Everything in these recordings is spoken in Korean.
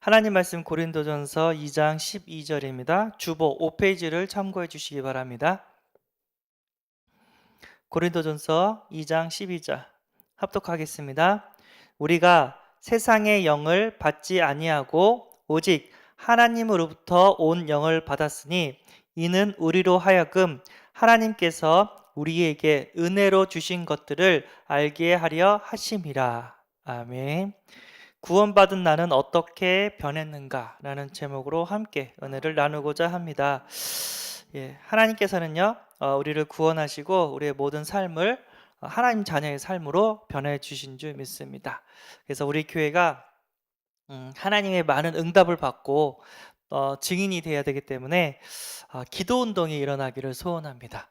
하나님 말씀 고린도전서 2장 12절입니다. 주보 5페이지를 참고해 주시기 바랍니다. 고린도전서 2장 12절 합독하겠습니다. 우리가 세상의 영을 받지 아니하고 오직 하나님으로부터 온 영을 받았으니 이는 우리로 하여금 하나님께서 우리에게 은혜로 주신 것들을 알게 하려 하심이라. 아멘. 구원받은 나는 어떻게 변했는가? 라는 제목으로 함께 은혜를 나누고자 합니다. 하나님께서는요, 우리를 구원하시고 우리의 모든 삶을 하나님 자녀의 삶으로 변해 주신 줄 믿습니다. 그래서 우리 교회가 하나님의 많은 응답을 받고 증인이 되어야 되기 때문에 기도 운동이 일어나기를 소원합니다.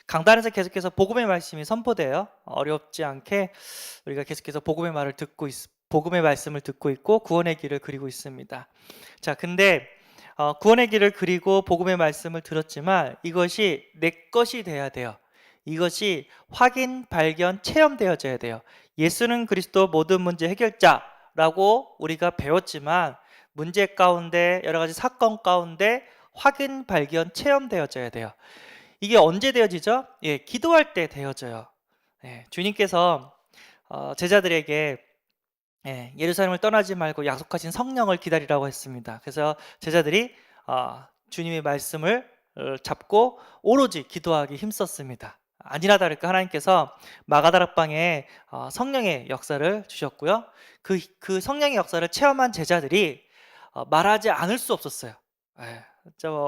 강단에서 계속해서 복음의 말씀이 선포돼요. 어렵지 않게 우리가 계속해서 복음의 말씀을 듣고 있고 구원의 길을 그리고 있습니다. 자, 근데 구원의 길을 그리고 복음의 말씀을 들었지만 이것이 내 것이 돼야 돼요. 이것이 확인, 발견, 체험되어져야 돼요. 예수는 그리스도 모든 문제 해결자라고 우리가 배웠지만 문제 가운데 여러 가지 사건 가운데 확인, 발견, 체험되어져야 돼요. 이게 언제 되어지죠? 기도할 때 되어져요. 주님께서 제자들에게 예루살렘을 떠나지 말고 약속하신 성령을 기다리라고 했습니다. 그래서 제자들이 주님의 말씀을 잡고 오로지 기도하기 힘썼습니다. 아니나 다를까 하나님께서 마가다락방에 성령의 역사를 주셨고요. 그 성령의 역사를 체험한 제자들이 말하지 않을 수 없었어요.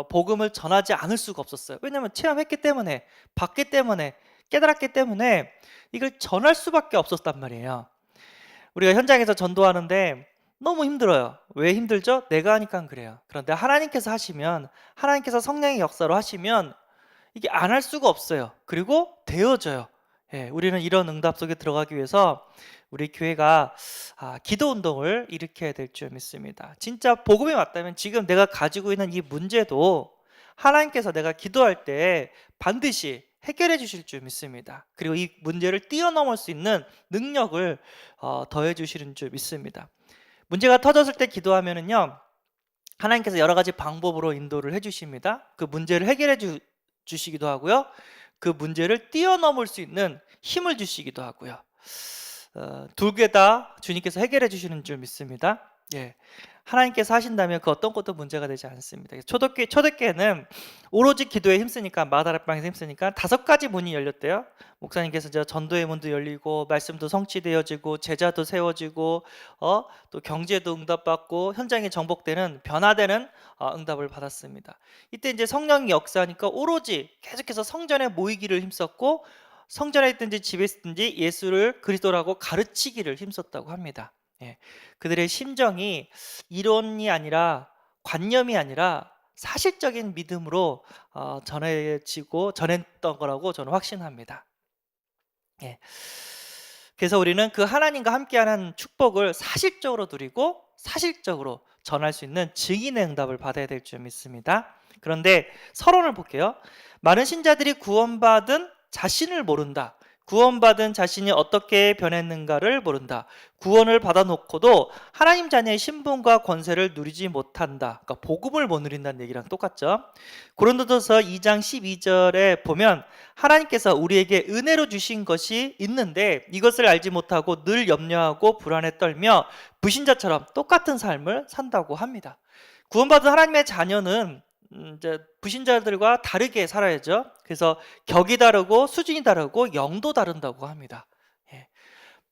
복음을 전하지 않을 수가 없었어요. 왜냐하면 체험했기 때문에, 봤기 때문에, 깨달았기 때문에 이걸 전할 수밖에 없었단 말이에요. 우리가 현장에서 전도하는데 너무 힘들어요. 왜 힘들죠? 내가 하니까 그래요. 그런데 하나님께서 하시면, 하나님께서 성령의 역사로 하시면 이게 안 할 수가 없어요. 그리고 되어져요. 우리는 이런 응답 속에 들어가기 위해서 우리 교회가 기도 운동을 일으켜야 될 줄 믿습니다. 진짜 복음이 맞다면 지금 내가 가지고 있는 이 문제도 하나님께서 내가 기도할 때 반드시 해결해 주실 줄 믿습니다. 그리고 이 문제를 뛰어넘을 수 있는 능력을 더해 주시는 줄 믿습니다. 문제가 터졌을 때 기도하면은요, 하나님께서 여러 가지 방법으로 인도를 해 주십니다. 그 문제를 해결해 주시기도 하고요, 그 문제를 뛰어넘을 수 있는 힘을 주시기도 하고요. 두 개 다 주님께서 해결해 주시는 줄 믿습니다. 하나님께서 하신다면 그 어떤 것도 문제가 되지 않습니다. 초대교회는 오로지 기도에 힘쓰니까, 마가다락방에서 힘쓰니까 5가지 문이 열렸대요. 목사님께서 전도의 문도 열리고, 말씀도 성취되어지고, 제자도 세워지고, 또 경제도 응답받고, 현장이 정복되는, 변화되는 응답을 받았습니다. 이때 이제 성령이 역사하니까 오로지 계속해서 성전에 모이기를 힘썼고, 성전에 있든지 집에 있든지 예수를 그리스도라고 가르치기를 힘썼다고 합니다. 그들의 심정이 이론이 아니라, 관념이 아니라 사실적인 믿음으로 전했던 거라고 저는 확신합니다. 그래서 우리는 그 하나님과 함께하는 축복을 사실적으로 누리고 사실적으로 전할 수 있는 증인의 응답을 받아야 될 줄 믿습니다. 그런데 서론을 볼게요. 많은 신자들이 구원받은 자신을 모른다. 구원받은 자신이 어떻게 변했는가를 모른다. 구원을 받아놓고도 하나님 자녀의 신분과 권세를 누리지 못한다. 그러니까 복음을 못 누린다는 얘기랑 똑같죠. 고린도전서 2장 12절에 보면 하나님께서 우리에게 은혜로 주신 것이 있는데 이것을 알지 못하고 늘 염려하고 불안에 떨며 불신자처럼 똑같은 삶을 산다고 합니다. 구원받은 하나님의 자녀는 이제 불신자들과 다르게 살아야죠. 그래서 격이 다르고 수준이 다르고 영도 다른다고 합니다.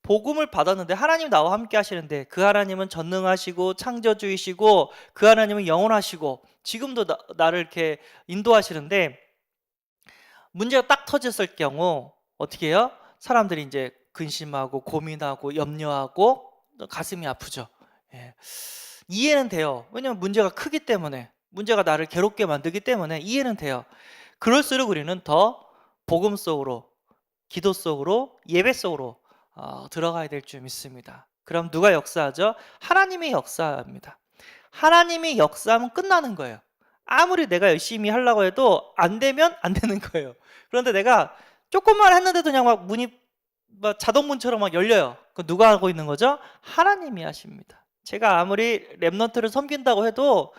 복음을 받았는데 하나님 나와 함께 하시는데 그 하나님은 전능하시고 창조주이시고 그 하나님은 영원하시고 지금도 나를 이렇게 인도하시는데 문제가 딱 터졌을 경우 어떻게 해요? 사람들이 이제 근심하고 고민하고 염려하고 가슴이 아프죠. 이해는 돼요. 왜냐하면 문제가 크기 때문에, 문제가 나를 괴롭게 만들기 때문에 이해는 돼요. 그럴수록 우리는 더 복음 속으로, 기도 속으로, 예배 속으로 들어가야 될 줄 믿습니다. 그럼 누가 역사하죠? 하나님이 역사합니다. 하나님이 역사하면 끝나는 거예요. 아무리 내가 열심히 하려고 해도 안 되면 안 되는 거예요. 그런데 내가 조금만 했는데도 그냥 막 문이 자동문처럼 막 열려요. 그 누가 하고 있는 거죠? 하나님이 하십니다. 제가 아무리 랩넌트를 섬긴다고 해도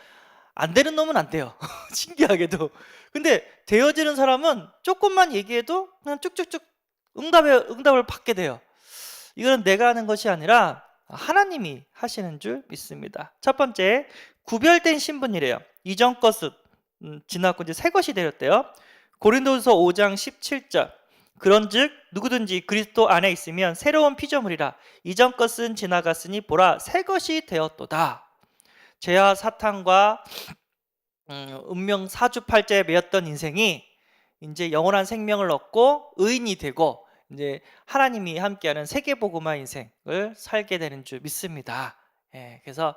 안 되는 놈은 안 돼요. 신기하게도. 근데 되어지는 사람은 조금만 얘기해도 그냥 쭉쭉쭉 응답을 받게 돼요. 이거는 내가 하는 것이 아니라 하나님이 하시는 줄 믿습니다. 첫 번째, 구별된 신분이래요. 이전 것은 지났고 이제 새 것이 되었대요. 고린도후서 5장 17절. 그런즉 누구든지 그리스도 안에 있으면 새로운 피조물이라. 이전 것은 지나갔으니 보라 새 것이 되었도다. 죄와 사탄과 운명 사주팔자에 매였던 인생이 이제 영원한 생명을 얻고 의인이 되고 이제 하나님이 함께하는 세계복음화 인생을 살게 되는 줄 믿습니다. 예, 그래서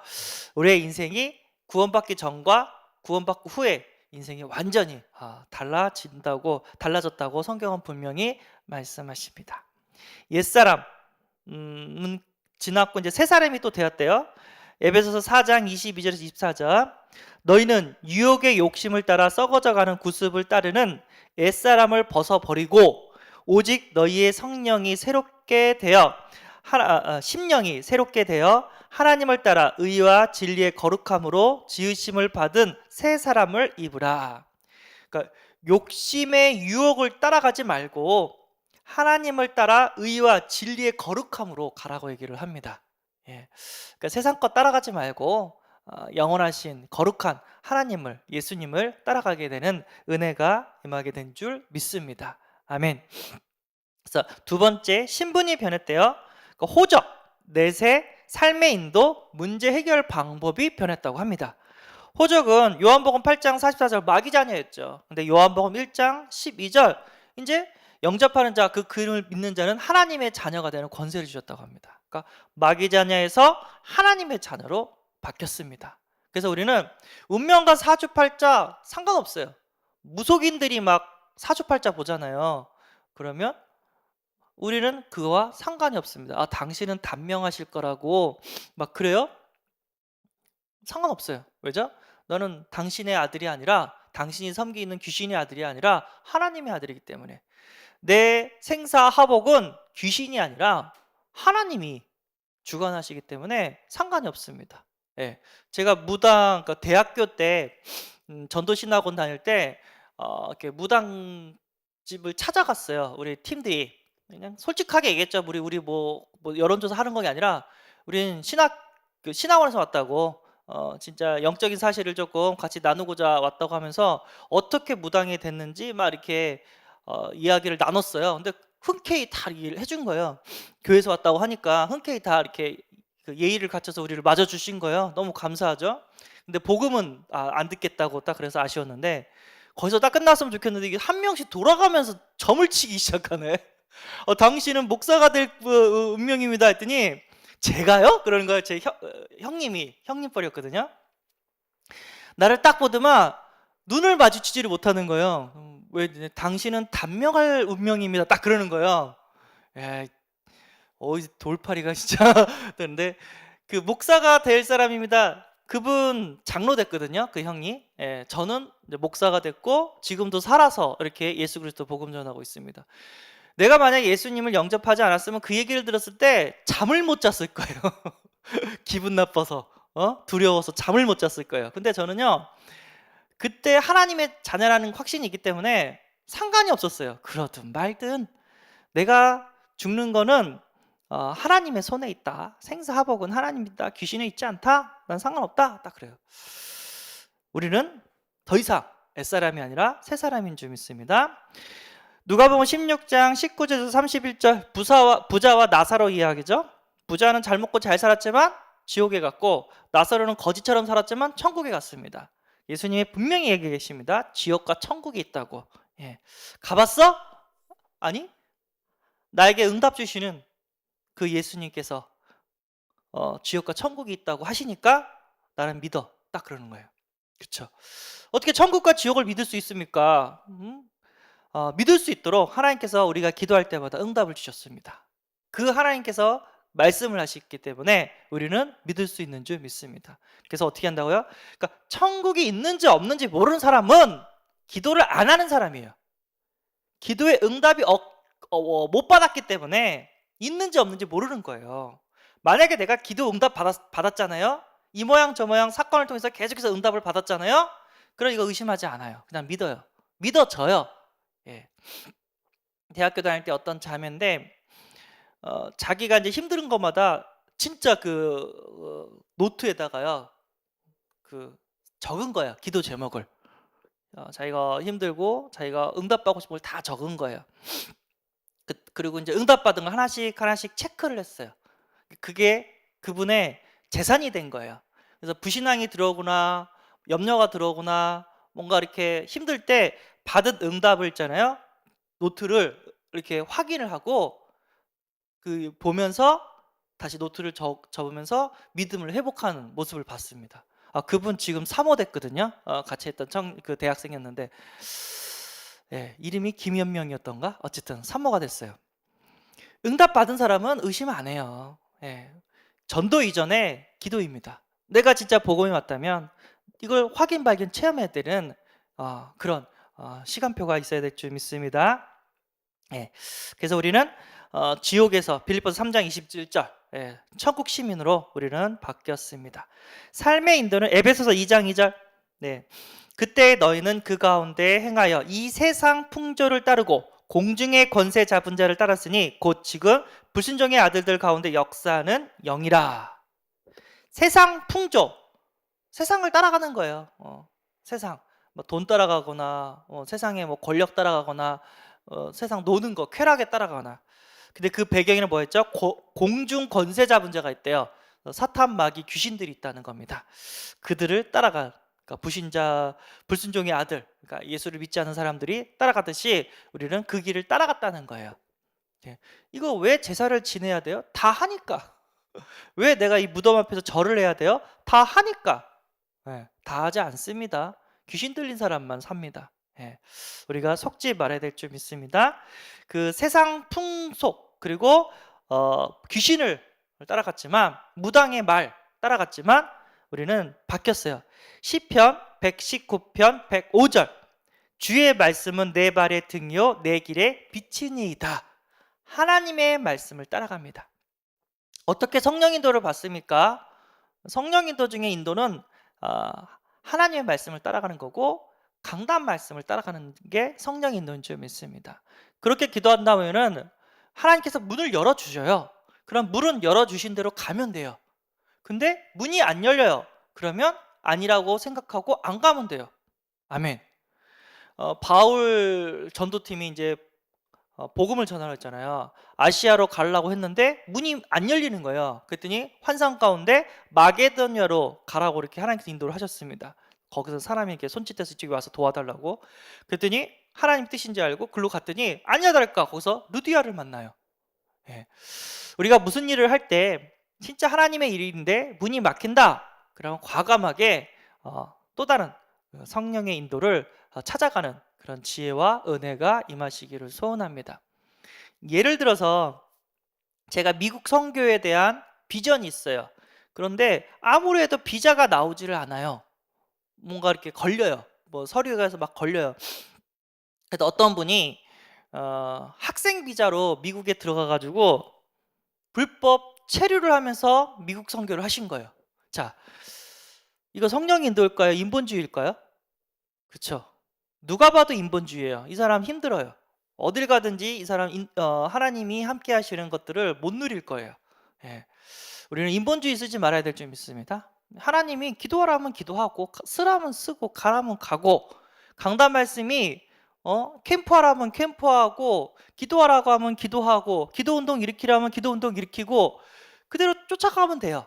우리의 인생이 구원받기 전과 구원받고 후에 인생이 완전히 달라졌다고 성경은 분명히 말씀하십니다. 옛사람은 지났고 이제 새 사람이 또 되었대요. 에베소서 4장 22절에서 24절. 너희는 유혹의 욕심을 따라 썩어져가는 구습을 따르는 옛사람을 벗어버리고 오직 너희의 심령이 새롭게 되어 하나님을 따라 의와 진리의 거룩함으로 지으심을 받은 새 사람을 입으라. 그러니까 욕심의 유혹을 따라가지 말고 하나님을 따라 의와 진리의 거룩함으로 가라고 얘기를 합니다. 예. 그러니까 세상 것 따라가지 말고 영원하신 거룩한 하나님을, 예수님을 따라가게 되는 은혜가 임하게 된 줄 믿습니다. 아멘. 그래서 두 번째, 신분이 변했대요. 그러니까 호적, 내세, 삶의 인도, 문제 해결 방법이 변했다고 합니다. 호적은 요한복음 8장 44절 마귀 자녀였죠. 근데 요한복음 1장 12절 이제 영접하는 자, 그 그림을 믿는 자는 하나님의 자녀가 되는 권세를 주셨다고 합니다. 그러니까 마귀 자녀에서 하나님의 자녀로 바뀌었습니다. 그래서 우리는 운명과 사주팔자 상관없어요. 무속인들이 막 사주팔자 보잖아요. 그러면 우리는 그거와 상관이 없습니다. 당신은 단명하실 거라고 막 그래요? 상관없어요. 왜죠? 너는 당신의 아들이 아니라, 당신이 섬기는 귀신의 아들이 아니라 하나님의 아들이기 때문에. 내 생사하복은 귀신이 아니라 하나님이 주관하시기 때문에 상관이 없습니다. 예, 제가 무당, 그러니까 대학교 때 전도신학원 다닐 때 이렇게 무당집을 찾아갔어요. 우리 팀들이. 그냥 솔직하게 얘기했죠. 우리 뭐 여론조사 하는 게 아니라 우리는 신학원에서 왔다고, 진짜 영적인 사실을 조금 같이 나누고자 왔다고 하면서 어떻게 무당이 됐는지 막 이렇게 이야기를 나눴어요. 근데 흔쾌히 다 얘기를 해준 거예요. 교회에서 왔다고 하니까 흔쾌히 다 이렇게 그 예의를 갖춰서 우리를 맞아주신 거예요. 너무 감사하죠. 근데 복음은 안 듣겠다고 딱 그래서 아쉬웠는데, 거기서 딱 끝났으면 좋겠는데 이게 한 명씩 돌아가면서 점을 치기 시작하네. 당신은 목사가 될 운명입니다 했더니 제가요? 그러는 거예요. 제 형님뻘이었거든요. 나를 딱 보더만 눈을 마주치지를 못하는 거예요. 왜 당신은 단명할 운명입니다. 딱 그러는 거예요. 돌팔이가 진짜. 근데 그 목사가 될 사람입니다. 그분 장로 됐거든요. 그 형이. 저는 이제 목사가 됐고 지금도 살아서 이렇게 예수 그리스도 복음 전하고 있습니다. 내가 만약에 예수님을 영접하지 않았으면 그 얘기를 들었을 때 잠을 못 잤을 거예요. 기분 나빠서, 두려워서 잠을 못 잤을 거예요. 근데 저는요, 그때 하나님의 자녀라는 확신이 있기 때문에 상관이 없었어요. 그러든 말든 내가 죽는 거는 하나님의 손에 있다. 생사하복은 하나님이다. 귀신에 있지 않다. 난 상관없다. 딱 그래요. 우리는 더 이상 옛사람이 아니라 새사람인 줄 믿습니다. 누가복음 16장 19절에서 31절 부자와 나사로 이야기죠. 부자는 잘 먹고 잘 살았지만 지옥에 갔고, 나사로는 거지처럼 살았지만 천국에 갔습니다. 예수님이 분명히 얘기해 계십니다. 지옥과 천국이 있다고. 가봤어? 아니, 나에게 응답 주시는 그 예수님께서 지옥과 천국이 있다고 하시니까 나는 믿어. 딱 그러는 거예요. 그렇죠? 어떻게 천국과 지옥을 믿을 수 있습니까? 믿을 수 있도록 하나님께서 우리가 기도할 때마다 응답을 주셨습니다. 그 하나님께서 말씀을 하셨기 때문에 우리는 믿을 수 있는 줄 믿습니다. 그래서 어떻게 한다고요? 그러니까 천국이 있는지 없는지 모르는 사람은 기도를 안 하는 사람이에요. 기도의 응답이 못 받았기 때문에 있는지 없는지 모르는 거예요. 만약에 내가 기도 응답 받았잖아요. 이 모양 저 모양 사건을 통해서 계속해서 응답을 받았잖아요. 그럼 이거 의심하지 않아요. 그냥 믿어요. 믿어져요. 예. 대학교 다닐 때 어떤 자매인데 자기가 이제 힘든 것마다 진짜 노트에다가요. 적은 거예요. 기도 제목을. 자기가 힘들고 자기가 응답받고 싶은 걸 다 적은 거예요. 그리고 이제 응답받은 거 하나씩 하나씩 체크를 했어요. 그게 그분의 재산이 된 거예요. 그래서 불신앙이 들어오거나 염려가 들어오거나 뭔가 이렇게 힘들 때 받은 응답을 있잖아요. 노트를 이렇게 확인을 하고 보면서 다시 노트를 접으면서 믿음을 회복하는 모습을 봤습니다. 그분 지금 사모 됐거든요. 같이 했던 대학생이었는데 이름이 김연명이었던가? 어쨌든 사모가 됐어요. 응답 받은 사람은 의심 안 해요. 전도 이전에 기도입니다. 내가 진짜 복음이 왔다면 이걸 확인 발견 체험해야 되는 그런 시간표가 있어야 될 줄 믿습니다. 그래서 우리는 지옥에서 빌립보서 3장 27절 천국 시민으로 우리는 바뀌었습니다. 삶의 인도는 에베소서 2장 2절 그때 너희는 그 가운데 행하여 이 세상 풍조를 따르고 공중의 권세 잡은 자를 따랐으니 곧 지금 불순종의 아들들 가운데 역사하는 영이라. 세상 풍조, 세상을 따라가는 거예요. 세상 돈 따라가거나 세상에 권력 따라가거나 세상 노는 거 쾌락에 따라가거나. 근데 그 배경에는 뭐였죠? 공중 권세 잡은 자가 있대요. 사탄 마귀 귀신들이 있다는 겁니다. 그들을 따라가. 그러니까 부신자, 불순종의 아들, 그러니까 예수를 믿지 않은 사람들이 따라가듯이 우리는 그 길을 따라갔다는 거예요. 이거 왜 제사를 지내야 돼요? 다 하니까. 왜 내가 이 무덤 앞에서 절을 해야 돼요? 다 하니까. 다 하지 않습니다. 귀신 들린 사람만 삽니다. 우리가 속지 말아야 될 줄 믿습니다. 그 세상 풍속 그리고 귀신을 따라갔지만 무당의 말 따라갔지만 우리는 바뀌었어요. 시편 119편 105절 주의 말씀은 내 발의 등이요 내 길의 빛이니이다. 하나님의 말씀을 따라갑니다. 어떻게 성령 인도를 받습니까? 성령 인도 중에 인도는 하나님의 말씀을 따라가는 거고 강단 말씀을 따라가는 게 성령 인도인 줄 믿습니다. 그렇게 기도한다면 하나님께서 문을 열어주셔요. 그럼 문은 열어주신 대로 가면 돼요. 근데 문이 안 열려요. 그러면 아니라고 생각하고 안 가면 돼요. 아멘. 바울 전도팀이 이제 복음을 전하려 했잖아요. 아시아로 가려고 했는데 문이 안 열리는 거예요. 그랬더니 환상 가운데 마게도냐로 가라고 이렇게 하나님께서 인도를 하셨습니다. 거기서 사람이 이렇게 손짓해서 이쪽에 와서 도와달라고. 그랬더니 하나님 뜻인지 알고 글로 갔더니 아니야 다를까 거기서 루디아를 만나요. 우리가 무슨 일을 할 때 진짜 하나님의 일인데 문이 막힌다. 그러면 과감하게 또 다른 성령의 인도를 찾아가는 그런 지혜와 은혜가 임하시기를 소원합니다. 예를 들어서 제가 미국 선교에 대한 비전이 있어요. 그런데 아무리 해도 비자가 나오지를 않아요. 뭔가 이렇게 걸려요. 서류가서 막 걸려요. 그래서 어떤 분이 학생 비자로 미국에 들어가가지고 불법 체류를 하면서 미국 선교를 하신 거예요. 자, 이거 성령 인도일까요? 인본주의일까요? 그렇죠. 누가 봐도 인본주의예요. 이 사람 힘들어요. 어딜 가든지 이 사람 하나님이 함께 하시는 것들을 못 누릴 거예요. 우리는 인본주의 쓰지 말아야 될 줄 믿습니다. 하나님이 기도하라면 기도하고 쓰라면 쓰고 가라면 가고 강단 말씀이 캠프하라면 캠프하고 기도하라고 하면 기도하고 기도운동 일으키라면 기도운동 일으키고 그대로 쫓아가면 돼요.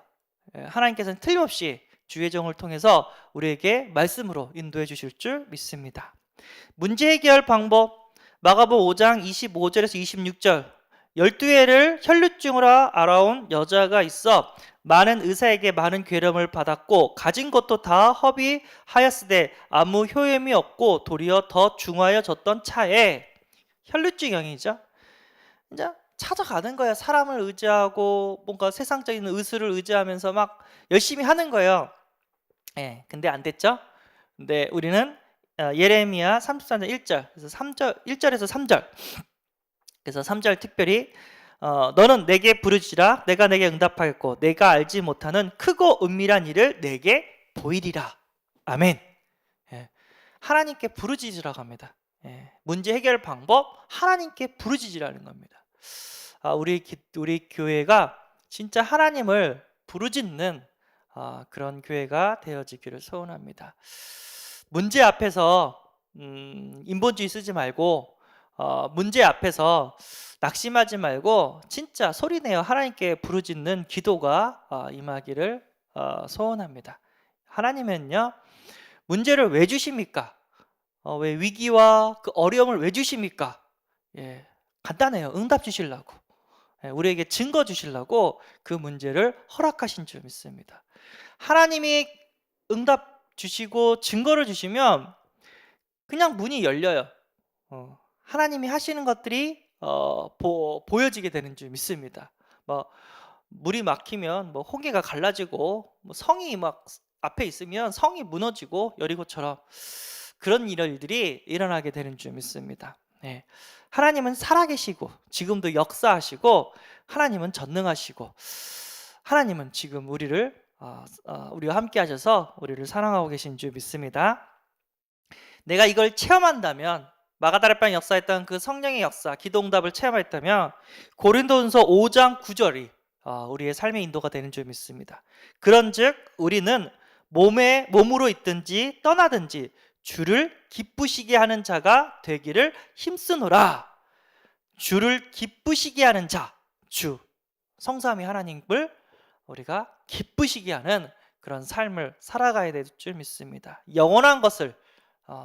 하나님께서는 틀림없이 주의 종을 통해서 우리에게 말씀으로 인도해 주실 줄 믿습니다. 문제 해결 방법 마가복음 5장 25절에서 26절 12회를 혈루증으로 알아온 여자가 있어 많은 의사에게 많은 괴름을 받았고 가진 것도 다 허비하였으되 아무 효험이 없고 도리어 더 중하여졌던 차에 혈루증형이죠. 이제 찾아가는 거예요. 사람을 의지하고 뭔가 세상적인 의술을 의지하면서 막 열심히 하는 거예요. 근데 안 됐죠. 근데 우리는 예레미야 33장 1절 그래서 1절에서 3절 그래서 3절 특별히 너는 내게 부르짖으라 내가 내게 응답하겠고 내가 알지 못하는 크고 은밀한 일을 내게 보이리라. 아멘. 예, 하나님께 부르짖으라고 합니다. 예, 문제 해결 방법 하나님께 부르짖으라는 겁니다. 우리 교회가 진짜 하나님을 부르짖는 그런 교회가 되어지기를 소원합니다. 문제 앞에서 인본주의 쓰지 말고 문제 앞에서 낙심하지 말고 진짜 소리내어 하나님께 부르짖는 기도가 임하기를 소원합니다. 하나님은요, 문제를 왜 주십니까? 왜 위기와 그 어려움을 왜 주십니까? 예, 간단해요. 응답 주시려고. 예, 우리에게 증거 주시려고 그 문제를 허락하신 줄 믿습니다. 하나님이 응답 주시고 증거를 주시면 그냥 문이 열려요. 하나님이 하시는 것들이 보여지게 되는 줄 믿습니다. 뭐 물이 막히면 뭐 홍해가 갈라지고 뭐 성이 막 앞에 있으면 성이 무너지고 여리고처럼 그런 일들이 일어나게 되는 줄 믿습니다. 네. 하나님은 살아계시고 지금도 역사하시고 하나님은 전능하시고 하나님은 지금 우리와 함께 하셔서 우리를 사랑하고 계신 줄 믿습니다. 내가 이걸 체험한다면 마가다락방 역사했던 그 성령의 역사, 기도응답을 체험했다면 고린도전서 5장 9절이 우리의 삶의 인도가 되는 줄 믿습니다. 그런즉 우리는 몸으로 있든지 떠나든지 주를 기쁘시게 하는 자가 되기를 힘쓰노라. 주를 기쁘시게 하는 자, 주 성삼위 하나님을 우리가 기쁘시게 하는 그런 삶을 살아가야 될 줄 믿습니다. 영원한 것을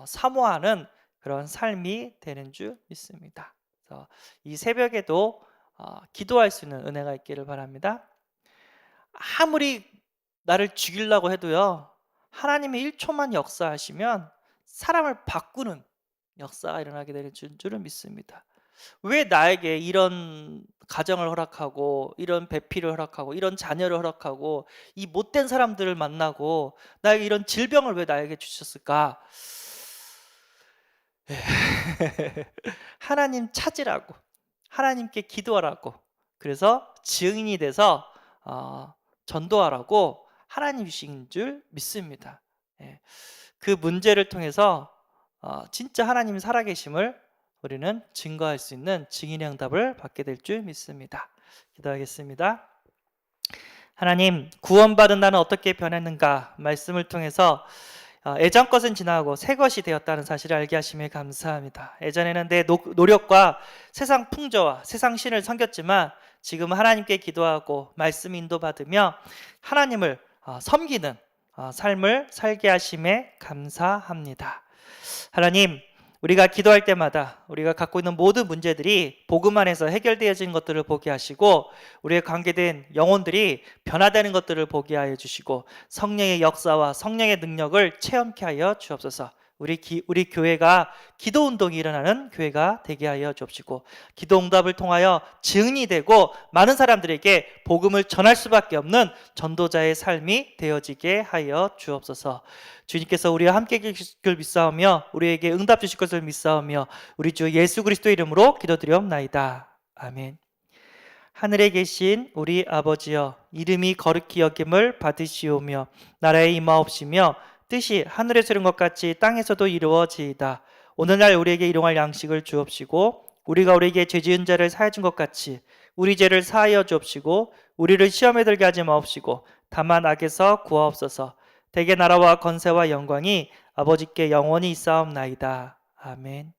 사모하는 그런 삶이 되는 줄 믿습니다. 그래서 이 새벽에도 기도할 수 있는 은혜가 있기를 바랍니다. 아무리 나를 죽이려고 해도요, 하나님이 1초만 역사하시면 사람을 바꾸는 역사가 일어나게 되는 줄은 믿습니다. 왜 나에게 이런 가정을 허락하고 이런 배필을 허락하고 이런 자녀를 허락하고 이 못된 사람들을 만나고 나에게 이런 질병을 왜 나에게 주셨을까? 하나님 찾으라고, 하나님께 기도하라고, 그래서 증인이 돼서 전도하라고 하나님 주신 줄 믿습니다. 그 문제를 통해서 진짜 하나님이 살아계심을 우리는 증거할 수 있는 증인의 응답을 받게 될 줄 믿습니다. 기도하겠습니다. 하나님, 구원받은 나는 어떻게 변했는가 말씀을 통해서 예전 것은 지나가고 새 것이 되었다는 사실을 알게 하심에 감사합니다. 예전에는 내 노력과 세상 풍조와 세상 신을 섬겼지만 지금 하나님께 기도하고 말씀 인도받으며 하나님을 섬기는 삶을 살게 하심에 감사합니다. 하나님, 우리가 기도할 때마다 우리가 갖고 있는 모든 문제들이 복음 안에서 해결되어지는 것들을 보게 하시고 우리의 관계된 영혼들이 변화되는 것들을 보게 하여 주시고 성령의 역사와 성령의 능력을 체험케 하여 주옵소서. 우리 교회가 기도 운동이 일어나는 교회가 되게 하여 주옵시고 기도 응답을 통하여 증인이 되고 많은 사람들에게 복음을 전할 수밖에 없는 전도자의 삶이 되어지게 하여 주옵소서. 주님께서 우리와 함께 계실 줄 믿사오며 우리에게 응답 주실 것을 믿사오며 우리 주 예수 그리스도의 이름으로 기도드리옵나이다. 아멘. 하늘에 계신 우리 아버지여, 이름이 거룩히 여김을 받으시오며 나라의 임하옵시며 뜻이 하늘에서 이룬 것 같이 땅에서도 이루어지이다. 오늘날 우리에게 일용할 양식을 주옵시고 우리가 우리에게 죄 지은 자를 사하여 준 것 같이 우리 죄를 사하여 주옵시고 우리를 시험에 들게 하지 마옵시고 다만 악에서 구하옵소서. 대개 나라와 권세와 영광이 아버지께 영원히 있사옵나이다. 아멘.